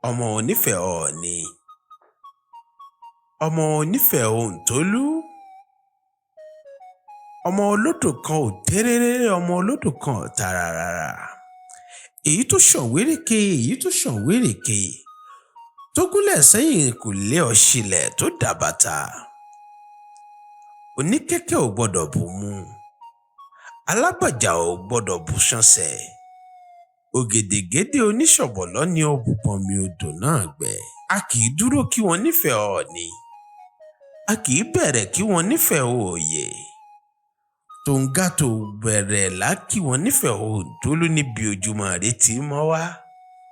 ọmọ onífẹ̀ẹ́ Ọọ̀ni, ọmọ onífẹ̀ẹ́ Òǹtólú, ọmọ olódò kan ò téréré, ọmọ olódò kan ò tararara, èyí tó ṣàn wéréke, èyí tó ṣàn wéréke, tó gúnlẹ̀ sẹ́yìn kò lé ọ̀ṣìlẹ̀ tó dàbàtà. Oníkẹ́kẹ́ ò gbọ́dọ̀ bù mu, alábàjá ò gbọ́dọ̀ bù ṣánṣẹ́, ògèdègédé oníṣọ̀bọ̀lọ́ ni ọ̀bùpọ̀nmi odò náà gbẹ. A kì í dúró kí wọ́n nífẹ̀ẹ́ Ọọ̀ni, a kì í bẹ̀rẹ̀ kí wọ́n nífẹ̀ẹ́ Òòyè, tòǹgà tó bẹ̀rẹ̀ là kí wọ́n nífẹ̀ẹ́ Òǹtólú níbi ojúmọ́ rẹ tí mọ́ wá.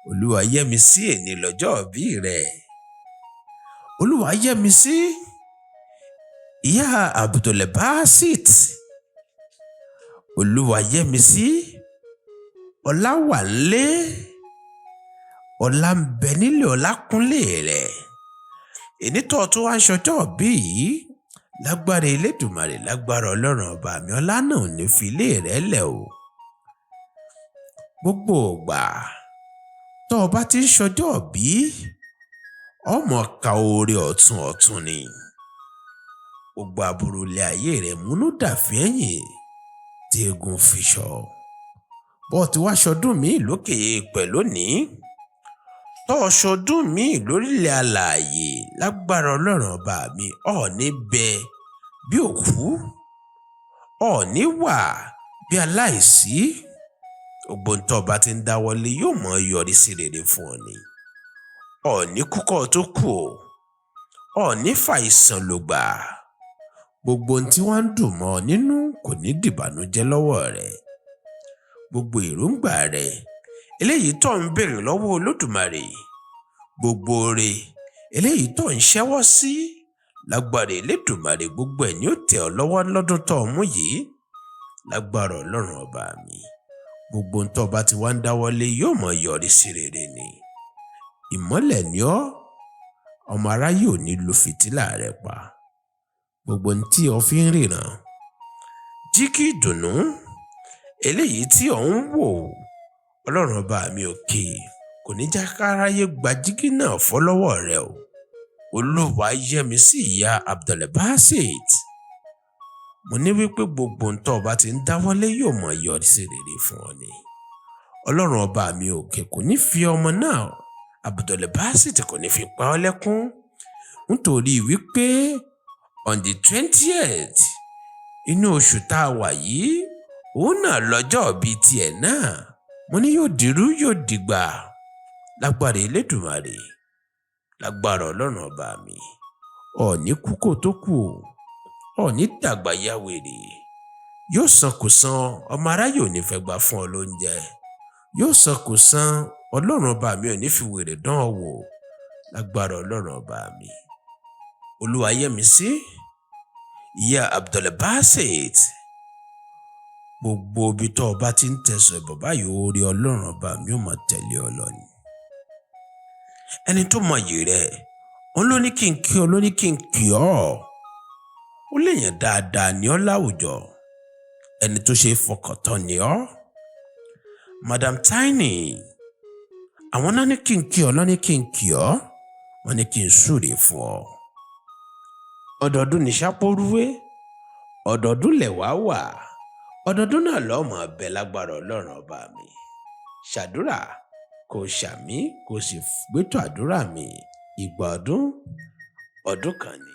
Olúwayẹmisí èní lọ́jọ́ ìbí rẹ̀. Olúwayẹmisí ìyá Abdulbasit, Olúwayẹmisí ọlá wà ńlé, ọlá ń bẹ nílé, ọlá kúnlé rẹ̀. Èní tó wá ń ṣọjọ́ ìbí yìí, lágbára Elédùmarè, lágbára Ọlọ́run ọba mi, ọlá náà ò ní fi ilé rẹ̀ lẹ̀ o. Gbogbo ìgbà tó o bá ti ń ṣọjọ́ ìbí, ọmọ ka oore ọ̀tun ọ̀tun ni. Gbogbo aburú ilé ayé rẹ̀ múnú dàfí ẹ̀yìn tí eégún fi ṣọ. Bó ti wá ṣọdún míì lókè èèpẹ̀ lónìí, tó ṣọdún míì lórílẹ̀ alààyè, lágbára Ọlọ́run ọba mi, ọ̀ọ́ni bẹ bí òkú, ọ̀ọ́ni wà bí aláìsí. Gbogbo ntọ́ ọba ti ń dáwọ́lé yóò mọ̀ yọrí sí rere fún ọ ni. Ọ̀ọ́ni kúkọ́ tó kù o, ọ̀ọ́ni fàìsàn lògbà. Gbogbo ohun tí wọ́n ń dùn mọ́ ọ nínú kò ní dìbànújẹ́ lọ́wọ́ rẹ̀. Gbogbo èròǹgbà rẹ̀ eléyìí tó ń béèrè lọ́wọ́ Olódùmarè, gbogbo oore eléyìí tó ń ṣẹ́wọ́ sí, lágbára Elédùmarè, gbogbo ẹ̀ ni ó tẹ̀ ọ́ lọ́wọ́ lọ́dún tó mú yìí, lágbára Ọlọ́run ọba mi. Gbogbo ohun tó bá ti wá ń dáwọ́lé yóò mọ̀ yọrí sí rere ni. Ìmọ́lẹ̀ ni ọ́, ọmọ aráyé ò ní lu fìtílà rẹ̀ pa. Gbogbo ohun tí o fi ń ríran, jígí ìdùnnú eléyìí tí ò ń wò, Ọlọ́run ọba mi òkè kò ní já káráyé gba jígí náà fọ́ lọ́wọ́ rẹ o. Olúwayẹmisí ìyá Abdulbasit, mo ní wípé gbogbo ohun tó bá ti ń dáwọ́lé yóò mọ̀ yọrí sí rere fún ọ ni. Ọlọ́run ọba mi òkè kò ní fi ọmọ náà Abdulbasit kò ní fi pa ọ́ lẹ́kún, nítorí wípé on the 20th inú oṣù tá a wà yìí, òun náà lọ́jọ́ bíi tiẹ̀ náà. Mo ní yóò dìrú yóò dìgbà, lágbára Elédùmarè, lágbára Ọlọ́run ọba mi. Ọ̀ọ́ni kúkò tó kù, ọ̀ọ́ni dàgbà ya wèrè, yóò san kò san, ọmọ aráyé ò ní fẹ́ gbà fún ọ lóúnjẹ, yóò san kò san, Ọlọ́run ọba mi ò ní fi wèrè dán ọ wò, lágbára Ọlọ́run ọba mi. Olúwayẹmisí ìyá Abdulbasit, gbogbo ibi tó o bá ti ń tẹ̀sọ̀ ìbọ̀ báyìí, oore Ọlọ́run ọba mi ò máa tẹ̀lé ọ lọ ni. Ẹni tó mọ iyì rẹ̀, òun ló ní kí n kí ọ, ló ní kí n kí ọ. Ó léèyàn dáadáa ní ọ láwùjọ, ẹni tó ṣe é fọkàn tán ní ọ. Madam Tiny, àwọn náà ní kí n kí ọ, náà ní kí n kí ọ, wọ́n ní kí n súre fún ọ. Ọdọọdún ní sápórúwé, ọdọọdún lẹ̀wá wà, ọdọọdún náà lọ́mọ ọbẹ̀, lágbára Ọlọ́run ọba mi. Ṣàdúrà kò ṣàmí, kò sì gbétò àdúrà mi. Ìgbà ọdún, ọdún kan ni.